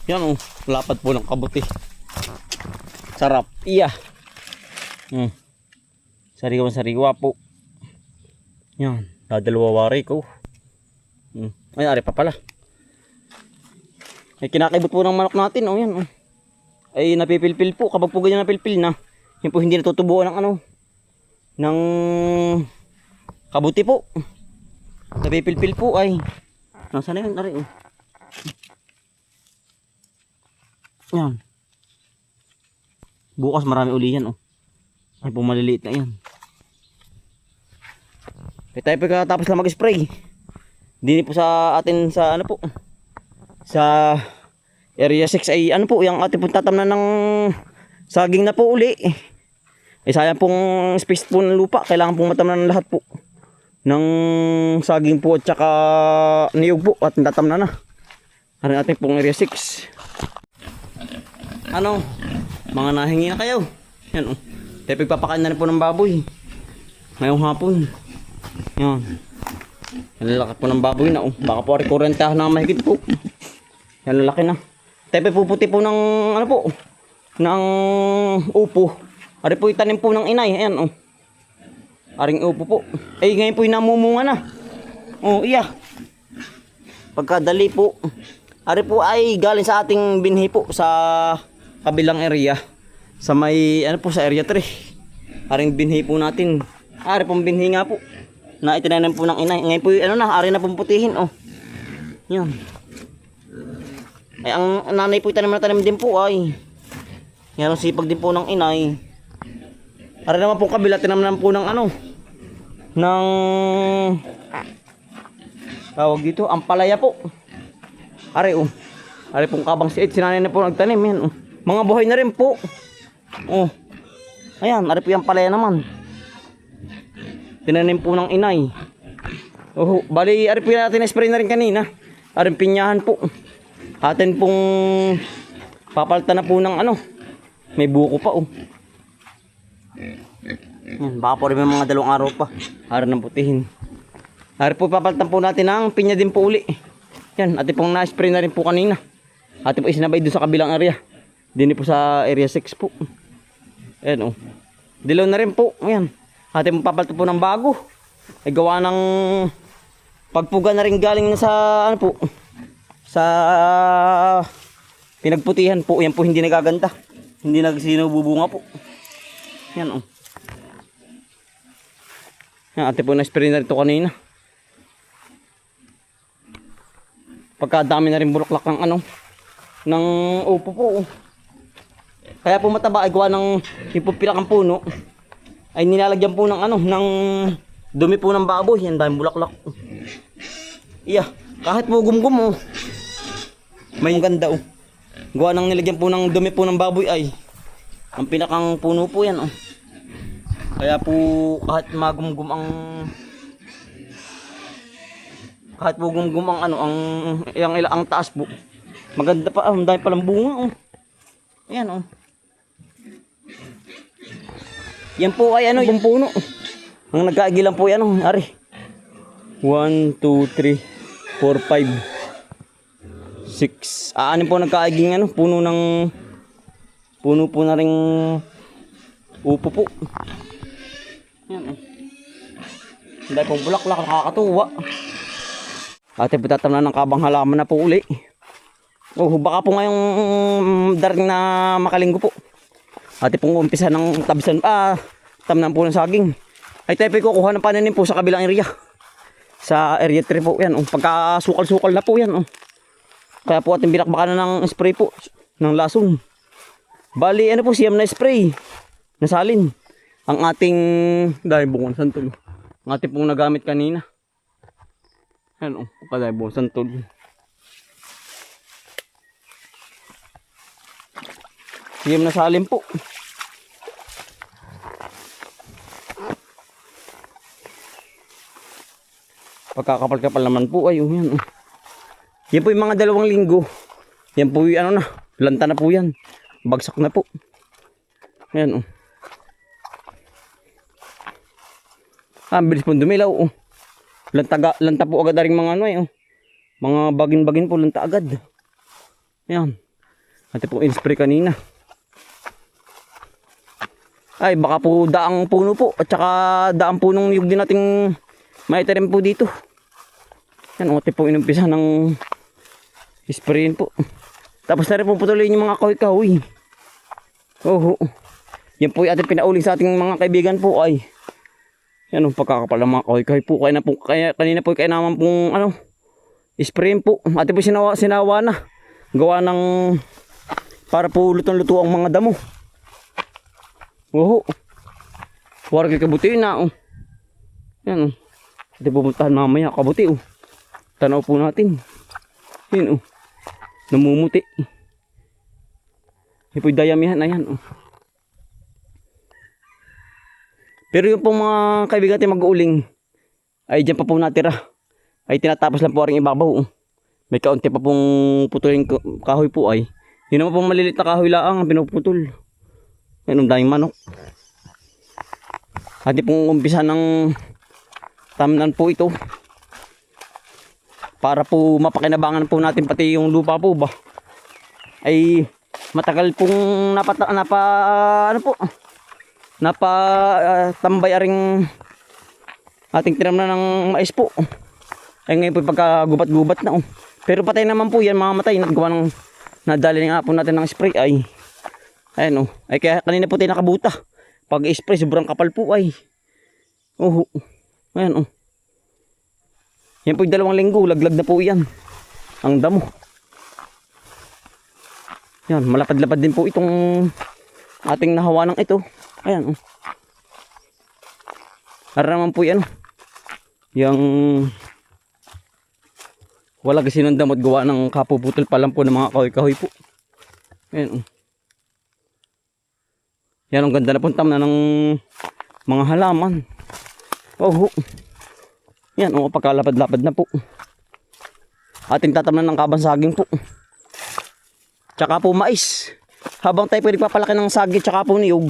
Yan oh, lapad po ng kabuti. Sarap. Iya. Sariwa po. Yan, dadalawa wari ko. Ay, ari pa pala. Ay, kinakaibot po ng manok natin. Oh, yan. Oh. Ay, napipilpil po. Kapag po ganyan napilpil na, yan po hindi natutubuan ng ano, ng kabuti po. Napipilpil po ay. Nasaan na yun? Ari, oh. Yan. Bukas marami uli yan. Oh. Ay, po maliliit na yan. Ay, tayo pagkatapos lang mag-spray. Dini po sa atin sa ano po, sa area 6 ay ano po, yung ating pong tatamnan ng saging na po uli. Eh sayang pong space po ng lupa, kailangan pong matamnan ng lahat po ng saging po at saka niyog po at tatamnan na. Ano ating pong area 6. Ano, mga nahingi na kayo. Yan oh. Tayo pagpapakain na rin po ng baboy ngayong hapon. Yan. Yan laki po ng baboy na oh. Baka po rekurentahan na mahigit po. Yan laki na. Tepe puputi po ng ano po, ng upo. Ari po itanim po ng inay. Ayan oh. Aring upo po. Eh ngayon po namumunga na. Oh iya. Pagkadali po. Ari po ay galing sa ating binhi po sa kabilang area. Sa may ano po sa area 3. Aring binhi po natin. Ari pong binhi nga po. Na itinanim po ng inay. Ngayon po ano na, ari na pumputihin oh. Yan. Ay ang nanay po tanim na tanim din po ay. Yan ang sipag din po ng inay. Ari naman po kabila tinaman po ng ano, ng tawag dito, ampalaya po. Ari oh. Ari pong kabang siit, sinanay na po nagtanim yan oh. Mga buhay na rin po. Oh. Ayan, ari po yung ampalaya naman. Tinanim po ng inay. Oh, bali ari po natin na-spray na rin kanina. Ari pinyahan po. Atin pong papalitan na po ng ano. May buko pa oh. Yan, baka po rin may mga 2 araw pa. Ari ng putihin. Ari po papalitan po natin ng pinya din po uli. Yan, atin pong na-spray na rin po kanina. Atin po isinabay doon sa kabilang area. Dini po sa area 6 po. Ayan oh. Dilaw na rin po. Ayan. Atin pong papalitan po ng bago. Ay gawa ng pagpuga na rin galing na sa ano po, sa pinagputihan po. Yan po hindi nagaganda. Hindi nagsinububunga po. Yan oh. Yan, ate po na-spray na rin ito kanina. Pagkadami na rin bulaklak ng ano, ng upo po oh. Kaya po mataba ay gawa ng ipupilak ang puno. Ay nilalagyan po ng ano, ng dumi po ng baboy. Yan dahil bulaklak. Iya, kahit po gumgum oh. May ganda oh. Gawa ng nilagyan po ng dumi po ng baboy ay ang pinakang puno po yan oh. Kaya po kahit magumgum ang ano ang ang taas po. Maganda pa ang dahil palang bunga oh. Ayan oh. Yan po ay ano yung puno. Ang nagkaagilan po yan oh. Ari. 1, 2, 3, 4, 5, 6. Aanin po nagkaaging ano, puno po na ring upo po. Yan oh. Dahil pong bulaklak, nakakatuwa. Ate po tatamnan ng kabang halaman na po uli. Oh, baka po ngayong daring na makalinggo po. Ate pong umpisa ng tabisan, tamnan po ng saging. Ay tayo po kukuha ng pananim po sa kabilang area. Sa area 3 po yan. Oh. Pagka sukal-sukal na po yan. Oh. Kaya po ating binakbakan na ng spray po. Ng lason. Bali ano po siyam na spray. Nasalin. Ang ating dahil bungon santol. Ang ating pong nagamit kanina. Yan o. Dahil bungon santol. Siyam na salin po. Pagkakapal-kapal naman po ay yan. Yan po yung mga 2 linggo. Yan po yung ano na, lanta na po yan. Bagsak na po. Ayan oh. Ang bilis po dumilaw oh. Lanta po agad rin mga ano eh oh. Mga bagin-bagin po lanta agad. Ayan. Ate po in-spray kanina. Ay, baka po daang puno po. At saka daang punong niyog din nating maitarim po dito. Yan, ate po inumpisa ng sprayin po. Tapos na rin po putuloy yung mga kahoy-kahoy. Oo. Yan po yung ating pinauling sa ating mga kaibigan po ay. Yan ang pagkakapal ng mga kahoy-kahoy po. Kanina po kaya naman pong sprayin po. Ate po sinawa na. Gawa ng para po lutong-luto ang mga damo. Oo. Huwag kabuti na. Yan. Ate pupuntahan mamaya kabuti. Tanaw po natin. Yan. Namumuti. Yan po yung dayamihan. Ayan. Pero yung pong mga kaibigan natin mag-uuling ay dyan pa po natira. Ay tinatapos lang po rin ibabaw. May kaunti pa pong putulin kahoy po ay. Yun naman pong malilit na kahoy laang ang pinuputol. Yan ang daming manok. Hati pong umpisa ng tamnan po ito. Para po mapakinabangan po natin pati yung lupa po ba. Ay matagal pong tambay aring ating tinamnan ng mais po. Ay ngayon po pagkagubat-gubat na. Pero patay naman po yan, mamamatay. Nagawa ng nadali nga po natin ng spray ay. Ayan ay kaya kanina po tayo nakabuta. Pag spray sobrang kapal po ay. Ayan yan po yung 2 linggo, laglag na po yan. Ang damo. Yan, malapad-lapad din po itong ating nahawa ng ito. Ayan Para naman po yan. Yung wala kasi ng damot gawa ng kapuputol pa lang po ng mga kahoy-kahoy po. Ayan Yan ang ganda na puntam na ng mga halaman. Yan pagkalapad-lapad na po. Ating tatamnan ng kabansaging po. Tsaka po mais. Habang tayo po nagpapalaki ng sagi tsaka po niyog,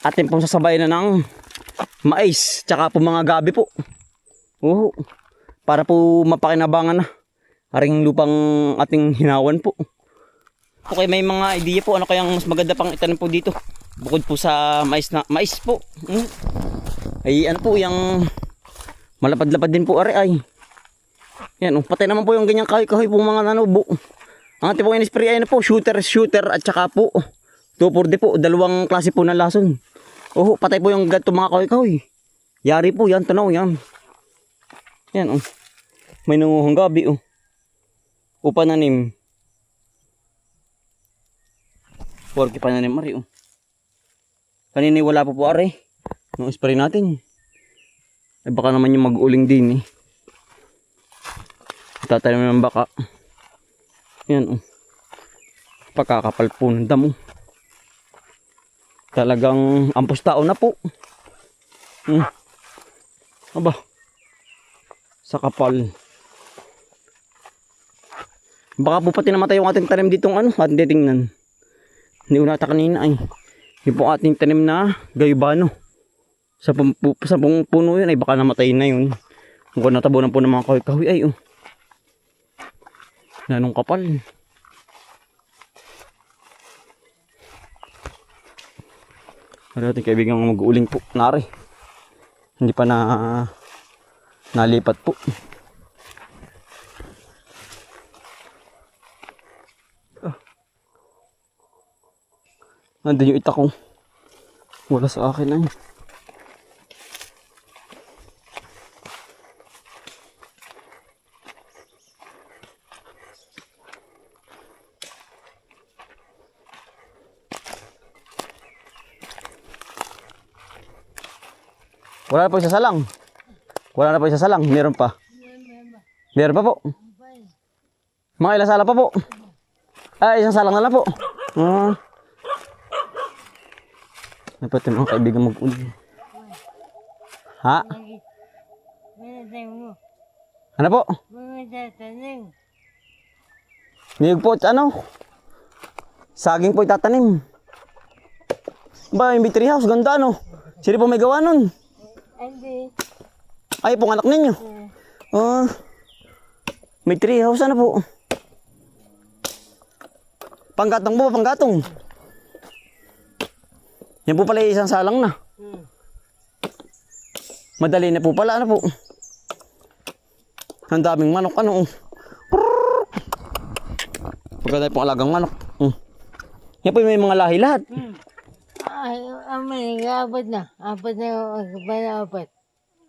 ating pong sasabayan na ng mais tsaka po mga gabi po. Para po mapakinabangan na aring lupang ating hinawan po. Okay, may mga idea po ano kayang mas maganda pang itanim po dito. Bukod po sa mais po. Ay ano po yung malapad-lapad din po ay. Yan patay naman po yung ganyang kahoy-kahoy po mga nanubo. Ang ating pong in-spray ay po shooter at saka po 2,4-D po, 2 klase po ng lason. Patay po yung ganito mga kahoy-kahoy. Yari po yan, tanaw yan. Yan may nanguhang gabi pananim. Porky pananim ari Kanina wala po ari. Nung spray natin. Ay baka naman yung mag-uling din Tatanim ng baka. Yan pagkakapal po ng damo. Talagang ampos tao na po. Aba. Sa kapal. Baka po pati namatay yung ating tanim ditong ating titingnan. Hindi ko nata kanina ay. Yung po ating tanim na gayubano. Sa puno yun ay baka namatay na yun. Kung natabunan po ng mga kahoy-kahoy ay nanong kapal. Ano ating kaibigan mag-uuling po nari. Hindi pa nalipat po. Nandun yung itak ko. Wala sa akin ay. Wala na po isa salang. Wala na po isa salang. Meron pa. Meron pa po. Mga ilang sala pa po. Isang salang na lang po. Dapat yung mga kaibigan mag-uli. Ha? Ano po? Niyog po, saging po itatanim. Ba, yung tree house, ganda Sino po may gawa nun? Ay, pong anak ninyo? May tree house, po? Panggatong po, panggatong. Yan po pala isang salang na. Madali na po pala, ano po. Ang daming manok, ano. Pagkatay pong alagang manok. Yan po may mga lahi lahat. Ay, amin, apat na. Apat na, apat.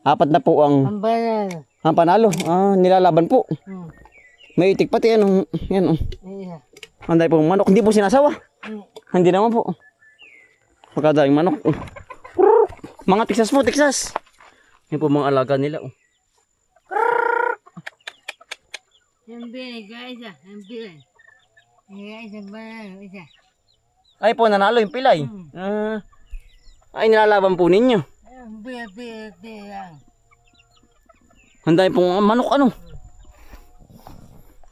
Apat na po Ang banana. ang panalo. Nilalaban po. May itik pati, ano. Yan, Isa. Anday pong manok. Hindi po sinasawa. Hindi naman po. Pagkadaing manok. Mga Texas po, Texas. Yan po mga alaga nila. Yung binigay isa. Yung binigay. Isa banana. Isa. Ay po, nanalo yung pilay. Ay, nilalaban po ninyo. Yung binigay. Anday pong manok, ano.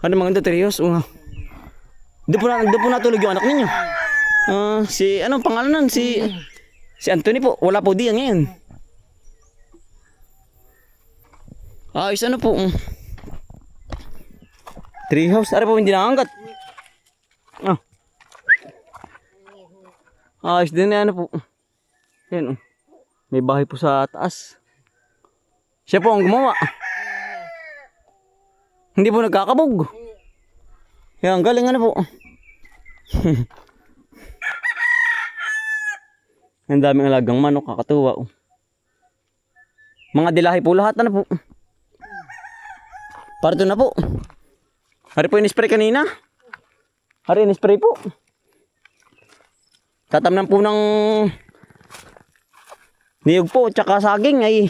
Ano mga trios? Doon po natulog yung anak ninyo. Si, anong pangalan nun? Si Anthony po. Wala po diyan ngayon. Ayos, ano po. Treehouse. Ano po, hindi nakanggat. Ayos din na, ano po. Yan, may bahay po sa taas. Siya po ang gumawa. Hindi po nagkakabog. Yan, galing, ano po. Ang daming alagang manok, kakatuwa. Mga dilahi po lahat, ano po. Parto na po. Hari po in-spray kanina. Hari in-spray po. Tatamnan po ng niyog po, tsaka saging ay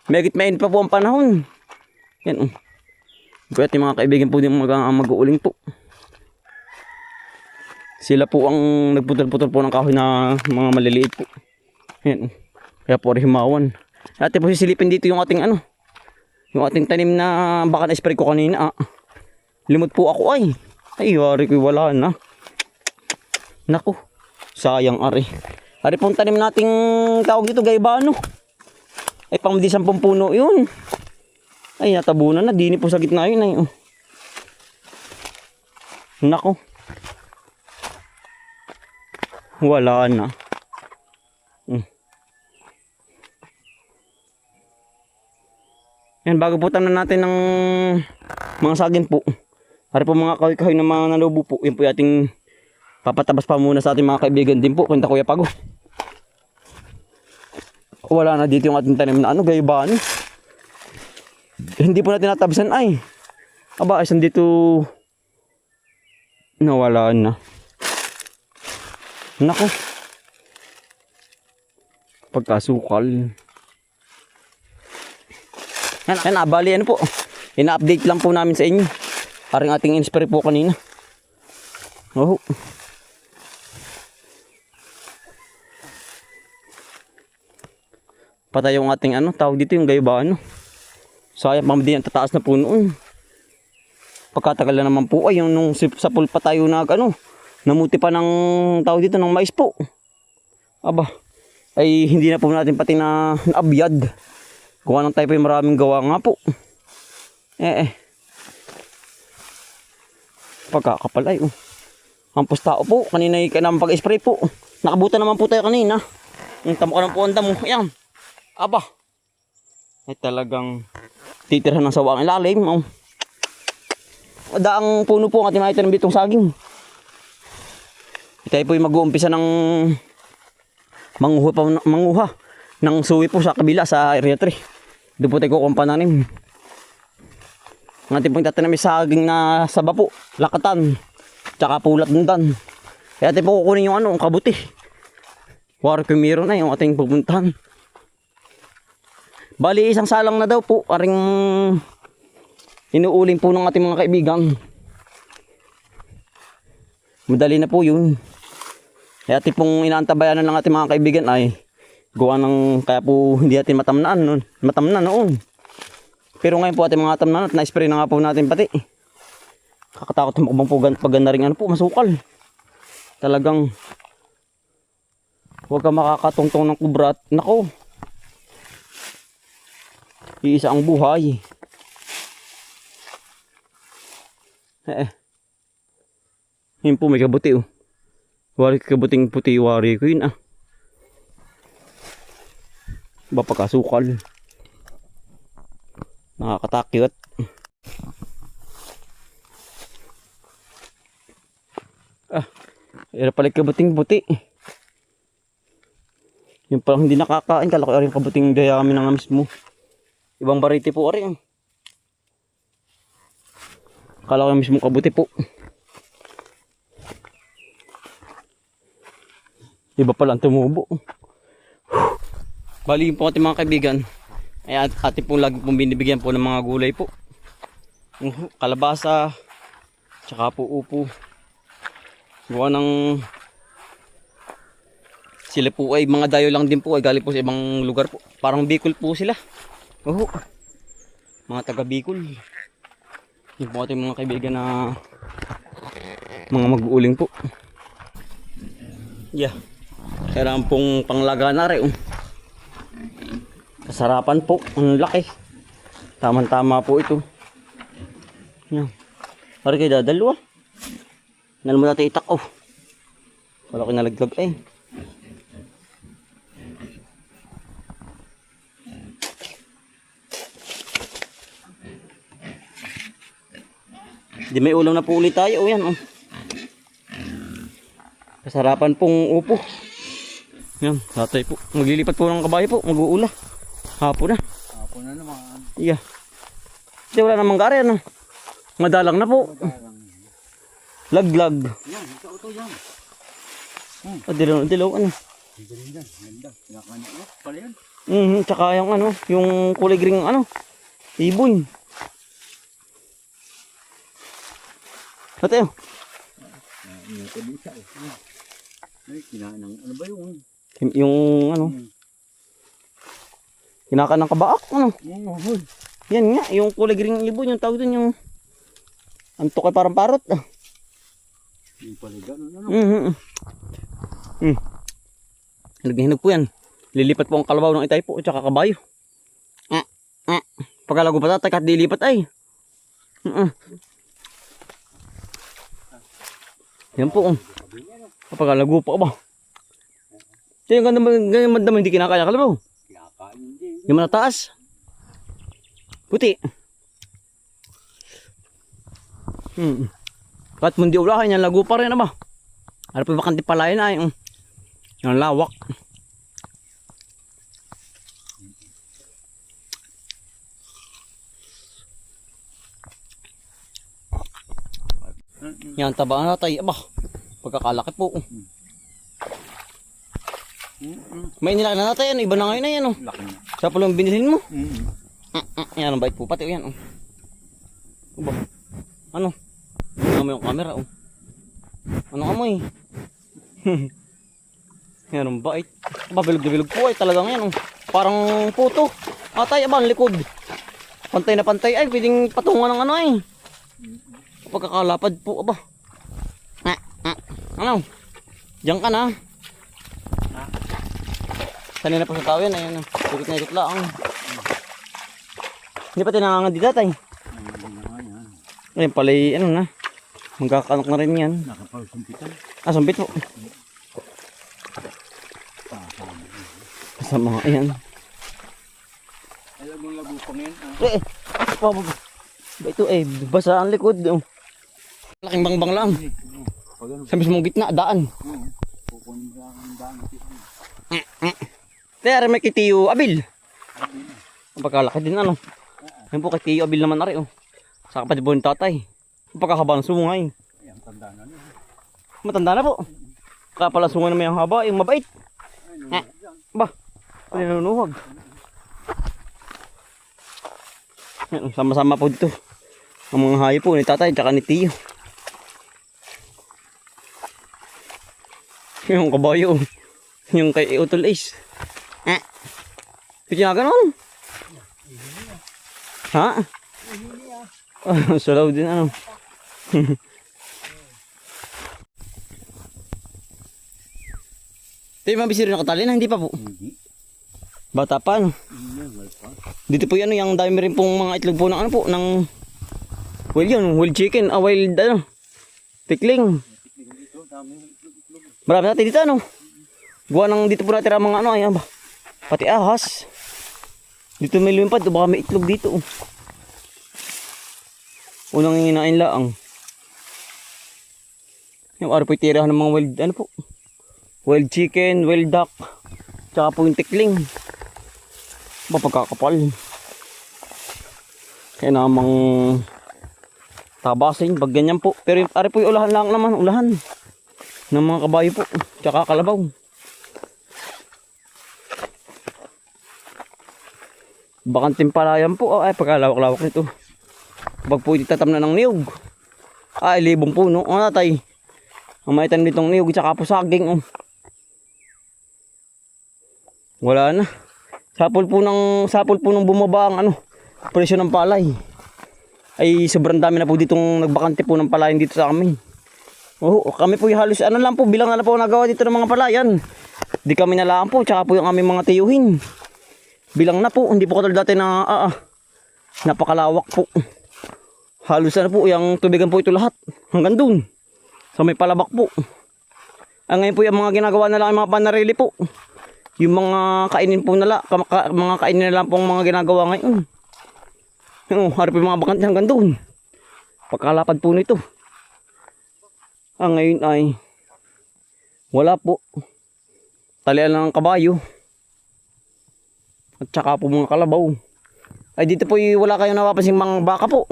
megit main pa po ang panahon. Yan. Kaya ating mga kaibigan po din mag-uuling po. Sila po ang nagputol-putol po ng kahoy na mga maliliit po. Yan. Kaya po himawan. Ate po sisilipin dito yung ating ano. Yung ating tanim na baka na-spray ko kanina. Limot po ako ay. Ay, wari ko wala na. Naku. Sayang ari. Ari pong tanim nating tawag dito gaybano. Ay pang 10 puno yun. Ay natabunan na. Dini po sa gitna yun ay. Naku. Wala na. Yan, bago po tanan natin ng mga saging po. Hari po mga kahoy-kahoy na mga nalubo po. Yan po yung ating papatabas pa muna sa ating mga kaibigan din po. Kwenta Kuya Pago. Wala na dito yung ating tanim na ano, gaybaan. Hindi po natin natabisan ay. Aba, asan dito nawala na. Nako. Pagkasukal. Yan, bali ano po. Ina-update lang po namin sa inyo. Parang ating in-spray po kanina. Oh. Patay yung ating ano, tawag dito yung gaybano. Sayang pa din ang tataas na po noon. Pagkatagal na naman po ay yung nung sa pulpa tayo ano, namuti pa ng tawag dito ng mais po. Aba, ay hindi na po natin pati na abyad. Kuha ng tayo po yung maraming gawa nga po. Pagkakapal ay ang pustao po, kanina yung naman pag-spray po. Nakabutan naman po tayo kanina. Ang tamo ka ng puwanda mo, ayan. Aba, ay talagang titirhan ng sawa ang ilalim. Daang puno po ang ating makita ng bitong saging. Tayo po yung mag-uumpisa ng manguha ng suwi po sa kabila sa area 3. Doon po tayo kukumpananim. Ang ating pong tatanim saging na saba po, lakatan, tsaka pulat dundan. Kaya tayo po kukunin yung ano, ang kabuti. Wari ko meron na yung ating pupuntahan. Bali isang salang na daw po, aring inuuling po ng ating mga kaibigan. Madali na po yun. Kaya ating pong inaantabayanan ng ating mga kaibigan ay gawa ng, kaya po hindi natin matamnan noon. Pero ngayon po ating mga tamnan at na-spray na nga po natin pati. Kakatakot mo po paganda rin ano po, masukal. Talagang huwag ka makakatungtong ng kubra at nako. Iisa ang buhay. Yun po, may kabuti oh. Wari kabuting puti, wari ko yun ah. Ba pagkasukal. Nakakatakyot. Ah, era pala kabuting puti. Yung parang hindi nakakain, kala ko rin kabuting dayami na nga mismo. Ibang bariti po rin. Kala ko mismo kabuti po. Iba pala ang tumubo. Bali po ating mga kaibigan, ay ating pong lagi pong binibigyan po ng mga gulay po. Kalabasa, tsaka po upo. Gawa ng sila po ay mga dayo lang din po, ay galing po sa ibang lugar po. Parang Bicol po sila. Mga taga Bicol. Yun po ating mga kaibigan na mga mag-uuling po. Yeah. Kailangan pong panglaga na rin. Kasarapan po. Ang laki. Tama-tama po ito. Yan. Pari kayo dadalo ah. Nalam mo natin itak oh. Wala ko nalaglag eh. Di may ulam na po ulit tayo. Oh, yan oh. Kasarapan pong upo. Yan, tatay po. Maglilipat po ng kabayo po. Mag-uula. Hapon na. Hapon na naman. Iya. Kasi wala namang gari ano. Madalang na po. Laglag. Yan, ito yan. Dilaw ano. Ganda, ganda. Kinakain na pala yan. Tsaka yung ano, yung kulay green ano. Ibon. Ate oh. Yung kabisa eh. Ay, kinain ng ano ba yun? Yung ano. Kinakain ng kabaak ano. Oo, Yan nga, yung kulay green ibon, yung tawag dun yung antok ay parang parot. yung pala gano'n ano. Naghihinog po yan. Lilipat po ang kalabaw ng itay po at saka kabayo. Pagkalago pa tatay, kahit dilipat ay. Yan po. Pagkalago pa ba? So, yung ganyan mandam hindi kinakaya kalabaw. Kinakain hindi. Yung manataas. Puti. Kahit mundi ulahan yan, lago pa rin ba? Ano pa bakang tipalayan ay. Yung lawak. Yan, tabaan natay. Aba, pagkakalaki po. May nilaki na natay yan. Iba na ngayon na yan. Laki na. Sa pala yung binilhin mo. Yan, ang bait po pati. Yan. Aba, ano? Ano yung camera? Ano amoy? Yan, ang bait. Aba, bilog na bilog po ay talagang yan. Parang puto. Atay, aba, ang likod. Pantay na pantay ay. Pwedeng patungan ng ano ay. Pagkakalapad po, aba. Ano? Diyan ka na. Sanay na po sa tao yan. Ayan, ikot na ikot lang. Hindi pa tinangangan di datay. Ayun pala, ano na. Magkakanok na rin yan. Nakapagsampitan. Sumpit po. Sa mga yan. Alam mong lago pang yan. Ito basa ang likod. Laking bangbang lang. Sa mismong gitna, daan. Kukunin mo lang ang daan. Pero may kitiyo abil. Ang pagkalaki din ano. Yan po kitiyo abil naman na rin. Sa kapatid po ng tatay. Ang pagkakaba ng sungay. Ang tanda na niya. Matanda na po. Kaya pala sungay na may ang haba, yung mabait. Ba, palinunuhag. Yan, sama-sama po dito. Ang mga hayop po ni tatay tsaka ni tiyo. Yung kabayo. Yung kay Utol Ace. Pwede na ganon. Ha? Sulaw din ano. Ito yung mabisiri na katali na hindi pa po. Hindi. Bata pa ano. Dito po yan yung dami rin pong mga itlog po ng ano po. Ng wild yun. Wild chicken. Wild ano. Tikling. Marami natin dito ano. Gawa ng dito po natin ang mga ano. Ayan ba. Pati ahas. Dito may lumipad. Baka may itlog dito. Unang hinain laang. Yung araw po itirahan ng mga wild, ano po. Wild chicken, wild duck. Tsaka po yung tikling. Ba pagkakapal. Kaya namang tabasin pag ganyan po. Pero yung araw po yung ulahan lang naman. Ulahan. Ng mga kabayo po. Tsaka kalabaw. Bakanting palayan po. Ay, pagkalawak-lawak nito. Pag po itatam na ng niyog. Ay, libong puno. Ang natay. Ang maitan nitong niyog. Tsaka po saging. Oh. Wala na. Sapol po ng bumaba ang ano, presyo ng palay. Ay, sobrang dami na po ditong nagbakante po ng palayan dito sa amin. Oh, kami po yung halos ano lang po, bilang na po nagawa dito ng mga palayan. Di kami nalaan po, tsaka po yung aming mga tiyuhin. Bilang na po, hindi po katulad dati na napakalawak po. Halos na po, yung tubigan po ito lahat. Hanggang dun. So may palabak po. Ngayon po yung mga ginagawa na lang yung mga panarili po. Yung mga kainin po nila, mga kainin na lang po ang mga ginagawa ngayon. Harap yung mga bakante hanggang dun. Pagkalapad po nito. Ngayon ay wala po. Talian lang ang kabayo. At saka po mga kalabaw. Ay dito po wala kayong napapansing mga baka po.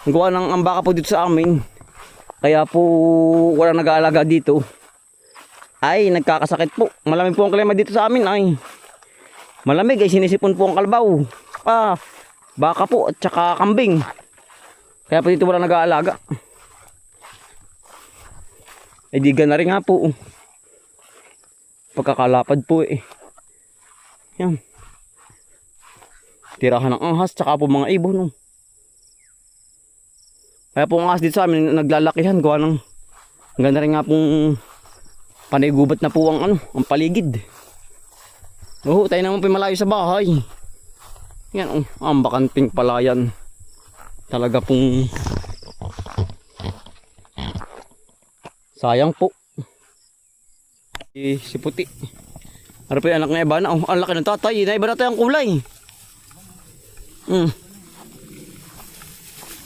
Gawa ng ang baka po dito sa amin. Kaya po wala nag-aalaga dito. Ay nagkakasakit po. Malamig po ang klima dito sa amin ay. Malamig ay sinisipon po ang kalabaw. Baka po at saka kambing. Kaya po dito wala nag-aalaga. Ay di gana rin nga po. Pagkakalapad po eh. Yan. Tirahan ng ahas tsaka po mga ibon. Kaya po ang ahas dito sa amin naglalakihan. Gawa ng ganda rin nga pong panigubat na po ang ano, ang paligid. Tayo naman po malayo sa bahay. Yan ang bakanting palayan. Talaga pong sayang po. Si puti. Ano po yung anak ng iba na? Ang laki ng tatay. Naiba na tayo ang kulay.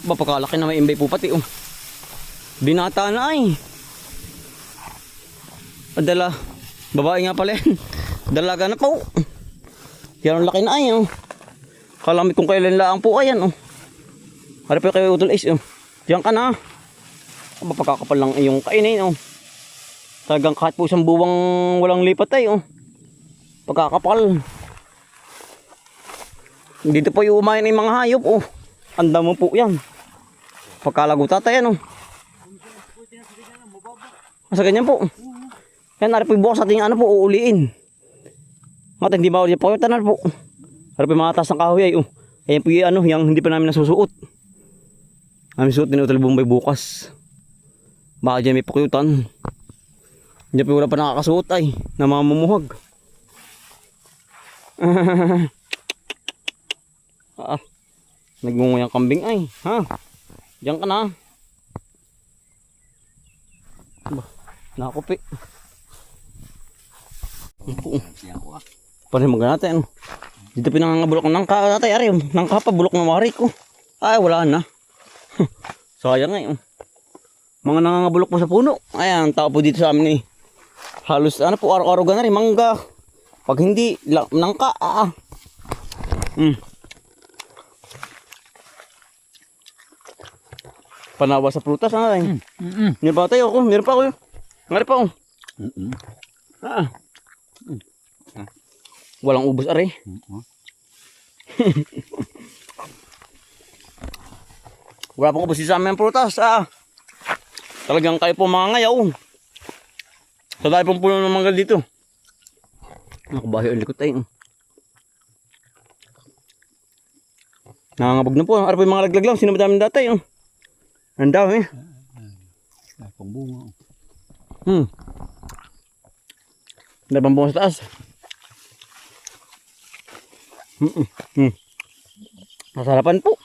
Pakalaki na may imbay po pati. Binata na ay. Adala. Babae nga pala yan. Dalaga na po. Yan ang laki na ay. Kalamit kung kailan lang po ayan. Ano po kayo utol is. Diyan ka na. Pagkakapal lang yung kainin. Talagang kahit po isang buwang walang lipat ay. Pagkakapal. Dito po yung umain ng mga hayop. Anda mo po yan. Pagkalago tatay ano. Sa ganyan po. Yan ari po yung bukas ating ano po uuliin. At hindi ba ulit po tanan po. Ari po yung mga taas ng kahoy ay. Ayan po yung ano yung hindi pa namin nasusuot. Namin suot din utol Bombay bukas. Baka dyan may pukyutan. Hindi po wala pa nakakasuot ay. Namamumuhag. Nagngungoy ang kambing ay. Diyan ka na. Nakakupi. Panay mga natin. Dito pinangangabulok ng nangka. Tatay ari. Nangka pa bulok ng wari ko. Ay wala na. Sayang ay. Mga nangangabulok po sa puno. Ayan. Tao po dito sa amin eh. Halos ano po araw-araw na rin. Mangga. Pag hindi nangka. Panawa sa prutas na rin. Meron pa tayo ako. Meron pa ako. Ngari pa ako. Walang ubos ari. Wala pang ubos sa amin ang prutas. Talagang kayo po mga ngayaw. Sa tayo pong puno ng manggal dito. Nakabayo ang likot tayo. Nangangabog na po. Ano po yung mga laglag lang. Sino ba namin dati? Ang dami. Pambunga. Nabambunga sa taas. Nasarapan po.